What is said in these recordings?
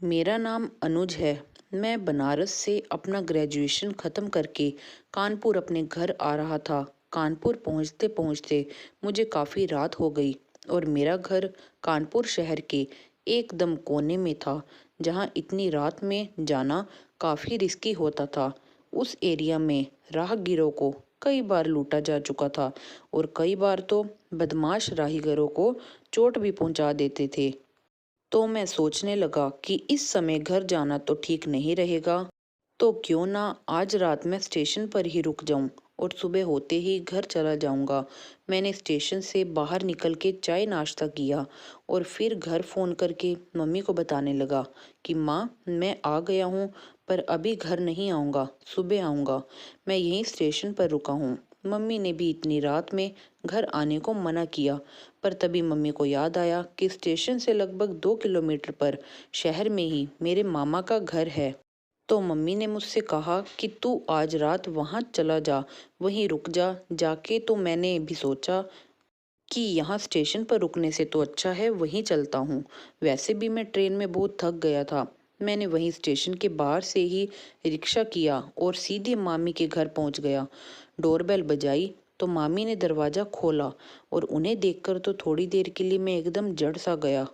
मेरा नाम अनुज है। मैं बनारस से अपना ग्रेजुएशन ख़त्म करके कानपुर अपने घर आ रहा था। कानपुर पहुंचते पहुंचते मुझे काफ़ी रात हो गई और मेरा घर कानपुर शहर के एकदम कोने में था, जहां इतनी रात में जाना काफ़ी रिस्की होता था। उस एरिया में राहगीरों को कई बार लूटा जा चुका था और कई बार तो बदमाश राहगीरों को चोट भी पहुंचा देते थे। तो मैं सोचने लगा कि इस समय घर जाना तो ठीक नहीं रहेगा, तो क्यों ना आज रात मैं स्टेशन पर ही रुक जाऊं और सुबह होते ही घर चला जाऊंगा। मैंने स्टेशन से बाहर निकल के चाय नाश्ता किया और फिर घर फ़ोन करके मम्मी को बताने लगा कि माँ, मैं आ गया हूँ, पर अभी घर नहीं आऊँगा, सुबह आऊँगा। मैं यहीं स्टेशन पर रुका हूँ। मम्मी ने भी इतनी रात में घर आने को मना किया, पर तभी मम्मी को याद आया कि स्टेशन से लगभग 2 किलोमीटर पर शहर में ही मेरे मामा का घर है। तो मम्मी ने मुझसे कहा कि तू आज रात वहाँ चला जा, वहीं रुक जा। जाके तो मैंने भी सोचा कि यहाँ स्टेशन पर रुकने से तो अच्छा है वहीं चलता हूँ। वैसे भी मैं ट्रेन में बहुत थक गया था। मैंने वहीं स्टेशन के बाहर से ही रिक्शा किया और सीधे मामी के घर पहुँच गया। डोरबेल बजाई तो मामी ने दरवाज़ा खोला और उन्हें देखकर तो थोड़ी देर के लिए मैं एकदम जड़ सा गया।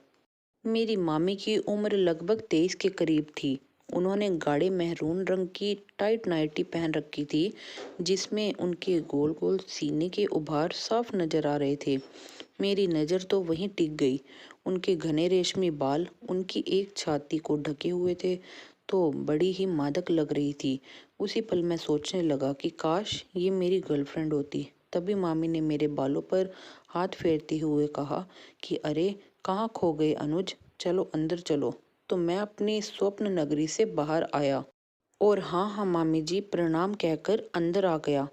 मेरी मामी की उम्र लगभग 23 के करीब थी। उन्होंने गाढ़े मेहरून रंग की टाइट नाइटी पहन रखी थी, जिसमें उनके गोल गोल सीने के उभार साफ नजर आ रहे थे। मेरी नज़र तो वहीं टिक गई। उनके घने रेशमी बाल उनकी एक छाती को ढके हुए थे, तो बड़ी ही मादक लग रही थी। उसी पल मैं सोचने लगा कि काश ये मेरी गर्लफ्रेंड होती। तभी मामी ने मेरे बालों पर हाथ फेरते हुए कहा कि अरे, कहाँ खो गए अनुज, चलो अंदर चलो। तो मैं अपनी स्वप्न नगरी से बाहर आया और हाँ हाँ मामी जी प्रणाम कहकर अंदर आ गया।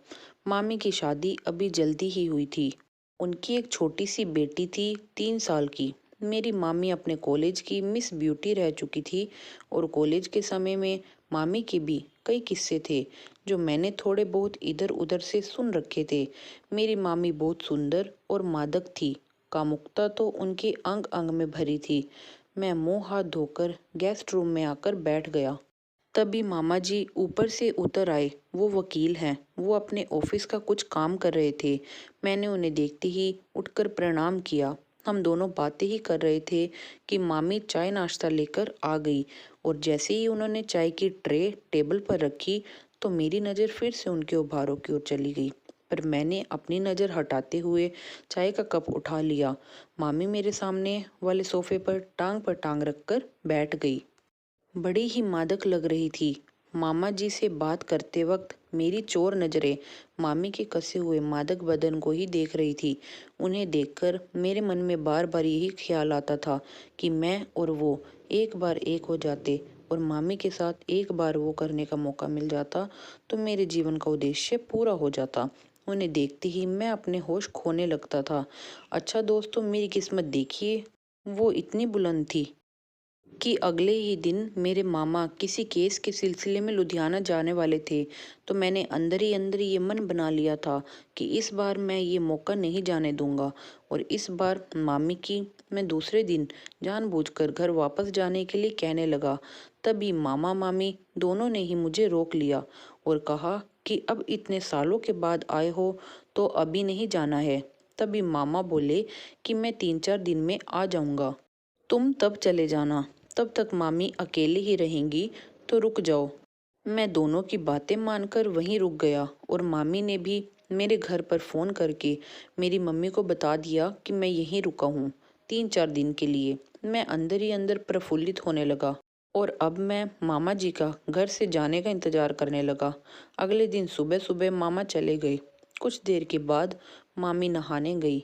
मामी की शादी अभी जल्दी ही हुई थी। उनकी एक छोटी सी बेटी थी, 3 साल की। मेरी मामी अपने कॉलेज की मिस ब्यूटी रह चुकी थी और कॉलेज के समय में मामी के भी कई किस्से थे जो मैंने थोड़े बहुत इधर उधर से सुन रखे थे। मेरी मामी बहुत सुंदर और मादक थी। कामुकता तो उनके अंग अंग में भरी थी। मैं मुंह हाथ धोकर गेस्ट रूम में आकर बैठ गया। तभी मामा जी ऊपर से उतर आए। वो वकील हैं। वो अपने ऑफिस का कुछ काम कर रहे थे। मैंने उन्हें देखते ही उठकर प्रणाम किया। हम दोनों बातें ही कर रहे थे कि मामी चाय नाश्ता लेकर आ गई और जैसे ही उन्होंने चाय की ट्रे टेबल पर रखी, तो मेरी नज़र फिर से उनके उभारों की ओर चली गई। पर मैंने अपनी नज़र हटाते हुए चाय का कप उठा लिया। मामी मेरे सामने वाले सोफे पर टांग रखकर बैठ गई। बड़ी ही मादक लग रही थी। मामा जी से बात करते वक्त मेरी चोर नज़रें मामी के कसे हुए मादक बदन को ही देख रही थी। उन्हें देखकर मेरे मन में बार बार यही ख्याल आता था कि मैं और वो एक बार एक हो जाते और मामी के साथ एक बार वो करने का मौका मिल जाता, तो मेरे जीवन का उद्देश्य पूरा हो जाता। उन्हें देखते ही मैं अपने होश खोने लगता था। अच्छा दोस्तों, मेरी किस्मत देखिए, वो इतनी बुलंद थी कि अगले ही दिन मेरे मामा किसी केस के सिलसिले में लुधियाना जाने वाले थे। तो मैंने अंदर ही अंदर ये मन बना लिया था कि इस बार मैं ये मौका नहीं जाने दूंगा और इस बार मामी की मैं दूसरे दिन जानबूझकर घर वापस जाने के लिए कहने लगा। तभी मामा मामी दोनों ने ही मुझे रोक लिया और कहा कि अब इतने सालों के बाद आए हो तो अभी नहीं जाना है। तभी मामा बोले कि मैं 3-4 दिन में आ जाऊंगा, तुम तब चले जाना। तब तक मामी अकेली ही रहेंगी, तो रुक जाओ। मैं दोनों की बातें मानकर वहीं रुक गया और मामी ने भी मेरे घर पर फ़ोन करके मेरी मम्मी को बता दिया कि मैं यहीं रुका हूँ 3-4 दिन के लिए। मैं अंदर ही अंदर प्रफुल्लित होने लगा और अब मैं मामा जी का घर से जाने का इंतज़ार करने लगा। अगले दिन सुबह सुबह मामा चले गए। कुछ देर के बाद मामी नहाने गई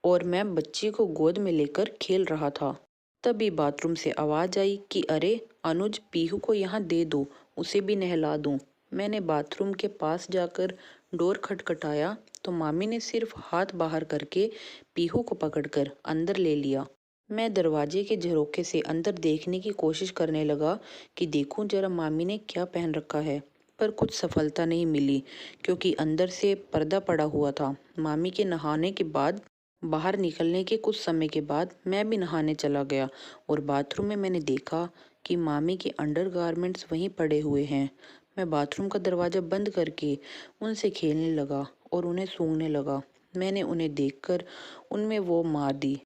और मैं बच्ची को गोद में लेकर खेल रहा था। तभी बाथरूम से आवाज़ आई कि अरे अनुज, पीहू को यहाँ दे दो, उसे भी नहला दूँ। मैंने बाथरूम के पास जाकर डोर खटखटाया तो मामी ने सिर्फ हाथ बाहर करके पीहू को पकड़कर अंदर ले लिया। मैं दरवाजे के झरोखे से अंदर देखने की कोशिश करने लगा कि देखूं जरा मामी ने क्या पहन रखा है, पर कुछ सफलता नहीं मिली क्योंकि अंदर से पर्दा पड़ा हुआ था। मामी के नहाने के बाद बाहर निकलने के कुछ समय के बाद मैं भी नहाने चला गया और बाथरूम में मैंने देखा कि मामी के अंडरगारमेंट्स वहीं पड़े हुए हैं। मैं बाथरूम का दरवाज़ा बंद करके उनसे खेलने लगा और उन्हें सूंघने लगा। मैंने उन्हें देखकर उनमें वो मार दी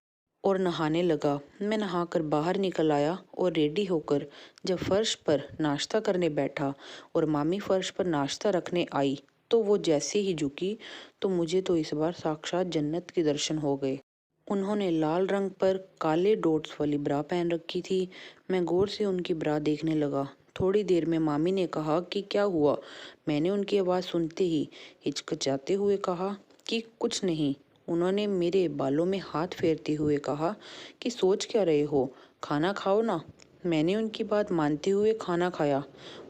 और नहाने लगा। मैं नहाकर बाहर निकल आया और रेडी होकर जब फर्श पर नाश्ता करने बैठा और मामी फर्श पर नाश्ता रखने आई, तो वो जैसे ही झुकी तो मुझे तो इस बार साक्षात जन्नत के दर्शन हो गए। उन्होंने लाल रंग पर काले डॉट्स वाली ब्रा पहन रखी थी। मैं गौर से उनकी ब्रा देखने लगा। थोड़ी देर में मामी ने कहा कि क्या हुआ। मैंने उनकी आवाज़ सुनते ही हिचकिचाते हुए कहा कि कुछ नहीं। उन्होंने मेरे बालों में हाथ फेरते हुए कहा कि सोच क्या रहे हो, खाना खाओ ना। मैंने उनकी बात मानते हुए खाना खाया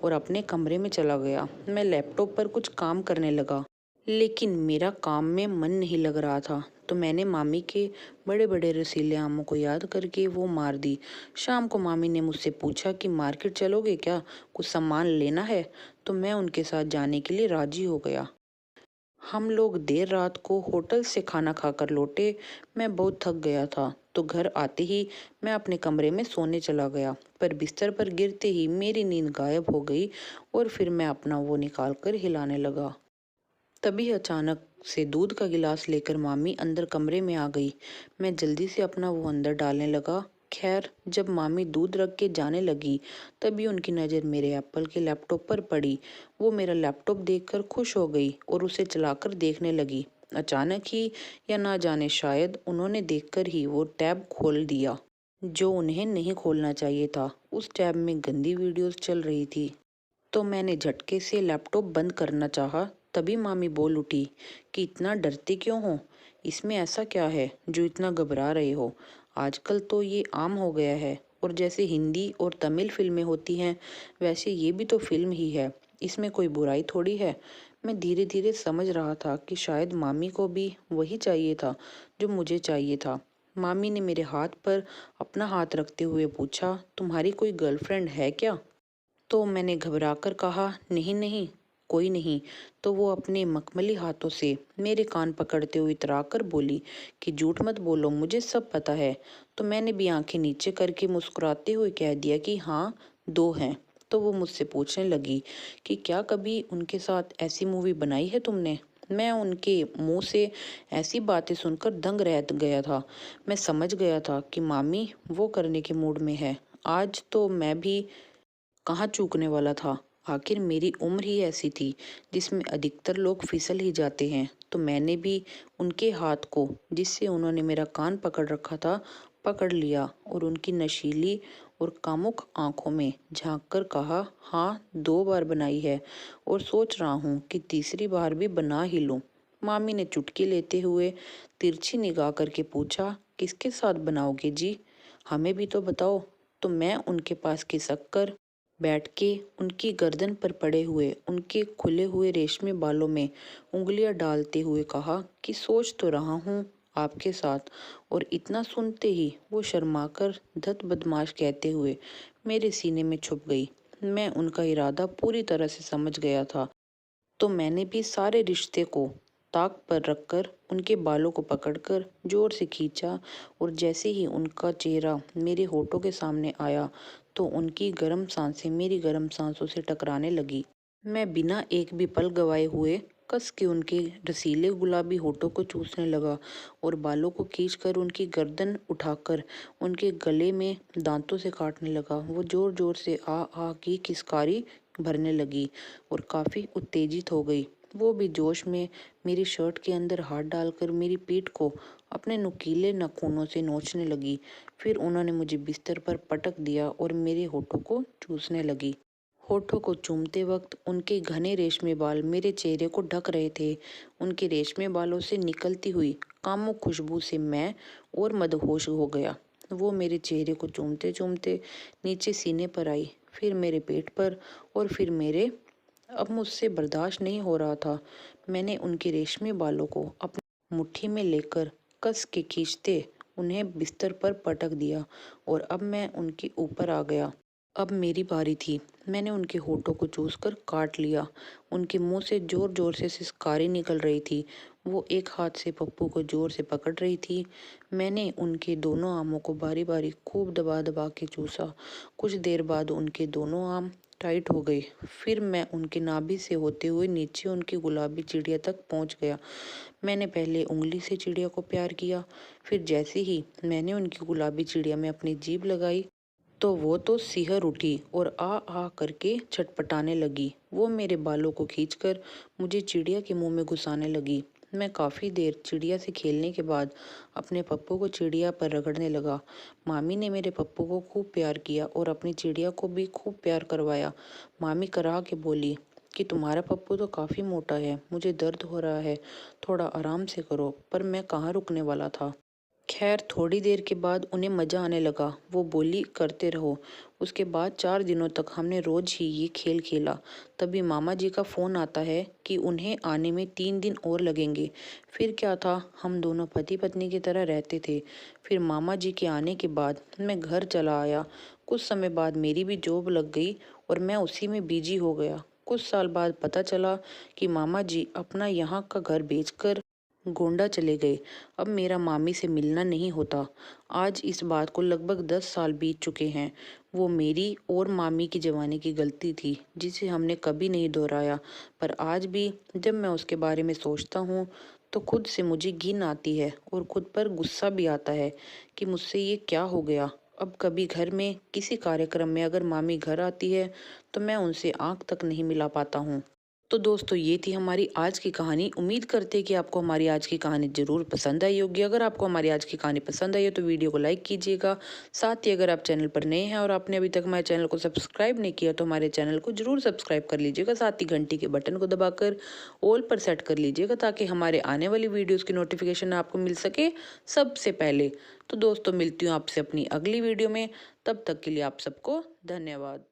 और अपने कमरे में चला गया। मैं लैपटॉप पर कुछ काम करने लगा, लेकिन मेरा काम में मन नहीं लग रहा था। तो मैंने मामी के बड़े बड़े रसीले आमों को याद करके वो मार दी। शाम को मामी ने मुझसे पूछा कि मार्केट चलोगे क्या, कुछ सामान लेना है। तो मैं उनके साथ जाने के लिए राजी हो गया। हम लोग देर रात को होटल से खाना खाकर लौटे। मैं बहुत थक गया था, तो घर आते ही मैं अपने कमरे में सोने चला गया। पर बिस्तर पर गिरते ही मेरी नींद गायब हो गई और फिर मैं अपना वो निकाल कर हिलाने लगा। तभी अचानक से दूध का गिलास लेकर मामी अंदर कमरे में आ गई। मैं जल्दी से अपना वो अंदर डालने लगा। खैर, जब मामी दूध रख के जाने लगी, तभी उनकी नज़र मेरे एप्पल के लैपटॉप पर पड़ी। वो मेरा लैपटॉप देखकर खुश हो गई और उसे चलाकर देखने लगी। अचानक ही, या ना जाने शायद उन्होंने देखकर ही वो टैब खोल दिया जो उन्हें नहीं खोलना चाहिए था। उस टैब में गंदी वीडियोस चल रही थी। तो मैंने झटके से लैपटॉप बंद करना चाहा। तभी मामी बोल उठी कि इतना डरते क्यों हो, इसमें ऐसा क्या है जो इतना घबरा रहे हो। आजकल तो ये आम हो गया है, और जैसे हिंदी और तमिल फिल्में होती हैं, वैसे ये भी तो फिल्म ही है, इसमें कोई बुराई थोड़ी है। मैं धीरे धीरे समझ रहा था कि शायद मामी को भी वही चाहिए था जो मुझे चाहिए था। मामी ने मेरे हाथ पर अपना हाथ रखते हुए पूछा, तुम्हारी कोई गर्लफ्रेंड है क्या। तो मैंने घबराकर कहा, नहीं नहीं, कोई नहीं। तो वो अपने मखमली हाथों से मेरे कान पकड़ते हुए इतराकर बोली कि झूठ मत बोलो, मुझे सब पता है। तो मैंने भी आंखें नीचे करके मुस्कुराते हुए कह दिया कि हाँ, दो हैं। तो वो मुझसे पूछने लगी कि क्या कभी उनके साथ ऐसी मूवी बनाई है तुमने। मैं उनके मुंह से ऐसी बातें सुनकर दंग रह गया था। मैं समझ गया था कि मामी वो करने के मूड में है। आज तो मैं भी कहाँ चूकने वाला था। आखिर मेरी उम्र ही ऐसी थी जिसमें अधिकतर लोग फिसल ही जाते हैं। तो मैंने भी उनके हाथ को, जिससे उन्होंने मेरा कान पकड़ रखा था, पकड़ लिया और उनकी नशीली और कामुक आंखों में झांककर कहा, हाँ, 2 बार बनाई है और सोच रहा हूँ कि तीसरी बार भी बना ही लूँ। मामी ने चुटकी लेते हुए तिरछी निगाह करके पूछा, किसके साथ बनाओगे जी, हमें भी तो बताओ। तो मैं उनके पास खिसक कर बैठ के उनकी गर्दन पर पड़े हुए उनके खुले हुए रेशमी बालों में उंगलियां डालते हुए कहा कि सोच तो रहा हूँ आपके साथ। और इतना सुनते ही वो शर्माकर धत बदमाश कहते हुए मेरे सीने में छुप गई। मैं उनका इरादा पूरी तरह से समझ गया था। तो मैंने भी सारे रिश्ते को ताक पर रखकर उनके बालों को पकड़कर जोर से खींचा, और जैसे ही उनका चेहरा मेरे होठों के सामने आया, तो उनकी गर्म सांसें मेरी गर्म सांसों से टकराने लगी। मैं बिना एक भी पल गवाए हुए कस के उनके रसीले गुलाबी होठों को चूसने लगा और बालों को खींचकर उनकी गर्दन उठाकर उनके गले में दांतों से काटने लगा। वो जोर जोर से आ की किसकारी भरने लगी और काफ़ी उत्तेजित हो गई। वो भी जोश में मेरी शर्ट के अंदर हाथ डालकर मेरी पीठ को अपने नुकीले नाखूनों से नोचने लगी। फिर उन्होंने मुझे बिस्तर पर पटक दिया और मेरे होठों को चूसने लगी। होठों को चूमते वक्त उनके घने रेशमी बाल मेरे चेहरे को ढक रहे थे। उनके रेशमी बालों से निकलती हुई कामुक खुशबू से मैं और मदहोश हो गया। वो मेरे चेहरे को चूमते चूमते नीचे सीने पर आई, फिर मेरे पेट पर, और फिर मेरे। अब मुझसे बर्दाश्त नहीं हो रहा था। मैंने उनके रेशमी बालों को अपनी मुट्ठी में लेकर कस के खींचते उन्हें बिस्तर पर पटक दिया और अब मैं उनके ऊपर आ गया। अब मेरी बारी थी। मैंने उनके होठों को चूसकर काट लिया। उनके मुंह से जोर-जोर से सिसकारें निकल रही थी। वो एक हाथ से पप्पू को जोर से पकड़ रही थी। मैंने उनके दोनों आमों को बारी-बारी खूब दबा-दबा के चूसा। कुछ देर बाद उनके दोनों आम टाइट हो गए। फिर मैं उनके नाभि से होते हुए नीचे उनकी गुलाबी चिड़िया तक पहुंच गया। मैंने पहले उंगली से चिड़िया को प्यार किया। फिर जैसे ही मैंने उनकी गुलाबी चिड़िया में अपनी जीभ लगाई तो वो तो सिहर उठी और आ आ करके छटपटाने लगी। वो मेरे बालों को खींचकर मुझे चिड़िया के मुंह में घुसाने लगी। मैं काफ़ी देर चिड़िया से खेलने के बाद अपने पप्पू को चिड़िया पर रगड़ने लगा। मामी ने मेरे पप्पू को खूब प्यार किया और अपनी चिड़िया को भी खूब प्यार करवाया। मामी करा के बोली कि तुम्हारा पप्पू तो काफ़ी मोटा है, मुझे दर्द हो रहा है, थोड़ा आराम से करो। पर मैं कहाँ रुकने वाला था। खैर थोड़ी देर के बाद उन्हें मज़ा आने लगा। वो बोली करते रहो। उसके बाद 4 दिनों तक हमने रोज ही ये खेल खेला। तभी मामा जी का फ़ोन आता है कि उन्हें आने में 3 दिन और लगेंगे। फिर क्या था, हम दोनों पति पत्नी की तरह रहते थे। फिर मामा जी के आने के बाद मैं घर चला आया। कुछ समय बाद मेरी भी जॉब लग गई और मैं उसी में बिजी हो गया। कुछ साल बाद पता चला कि मामा जी अपना यहाँ का घर बेचकर गोंडा चले गए। अब मेरा मामी से मिलना नहीं होता। आज इस बात को लगभग 10 साल बीत चुके हैं। वो मेरी और मामी की जवानी की गलती थी जिसे हमने कभी नहीं दोहराया। पर आज भी जब मैं उसके बारे में सोचता हूँ तो खुद से मुझे घिन आती है और खुद पर गुस्सा भी आता है कि मुझसे ये क्या हो गया। अब कभी घर में किसी कार्यक्रम में अगर मामी घर आती है तो मैं उनसे आंख तक नहीं मिला पाता हूँ। तो दोस्तों ये थी हमारी आज की कहानी। उम्मीद करते हैं कि आपको हमारी आज की कहानी ज़रूर पसंद आई होगी। अगर आपको हमारी आज की कहानी पसंद आई हो तो वीडियो को लाइक कीजिएगा। साथ ही अगर आप चैनल पर नए हैं और आपने अभी तक हमारे चैनल को सब्सक्राइब नहीं किया तो हमारे चैनल को ज़रूर सब्सक्राइब कर लीजिएगा। साथ ही घंटी के बटन को दबाकर ऑल पर सेट कर लीजिएगा ताकि हमारे आने वाली वीडियोज़ की नोटिफिकेशन आपको मिल सके सबसे पहले। तो दोस्तों मिलती हूँ आपसे अपनी अगली वीडियो में। तब तक के लिए आप सबको धन्यवाद।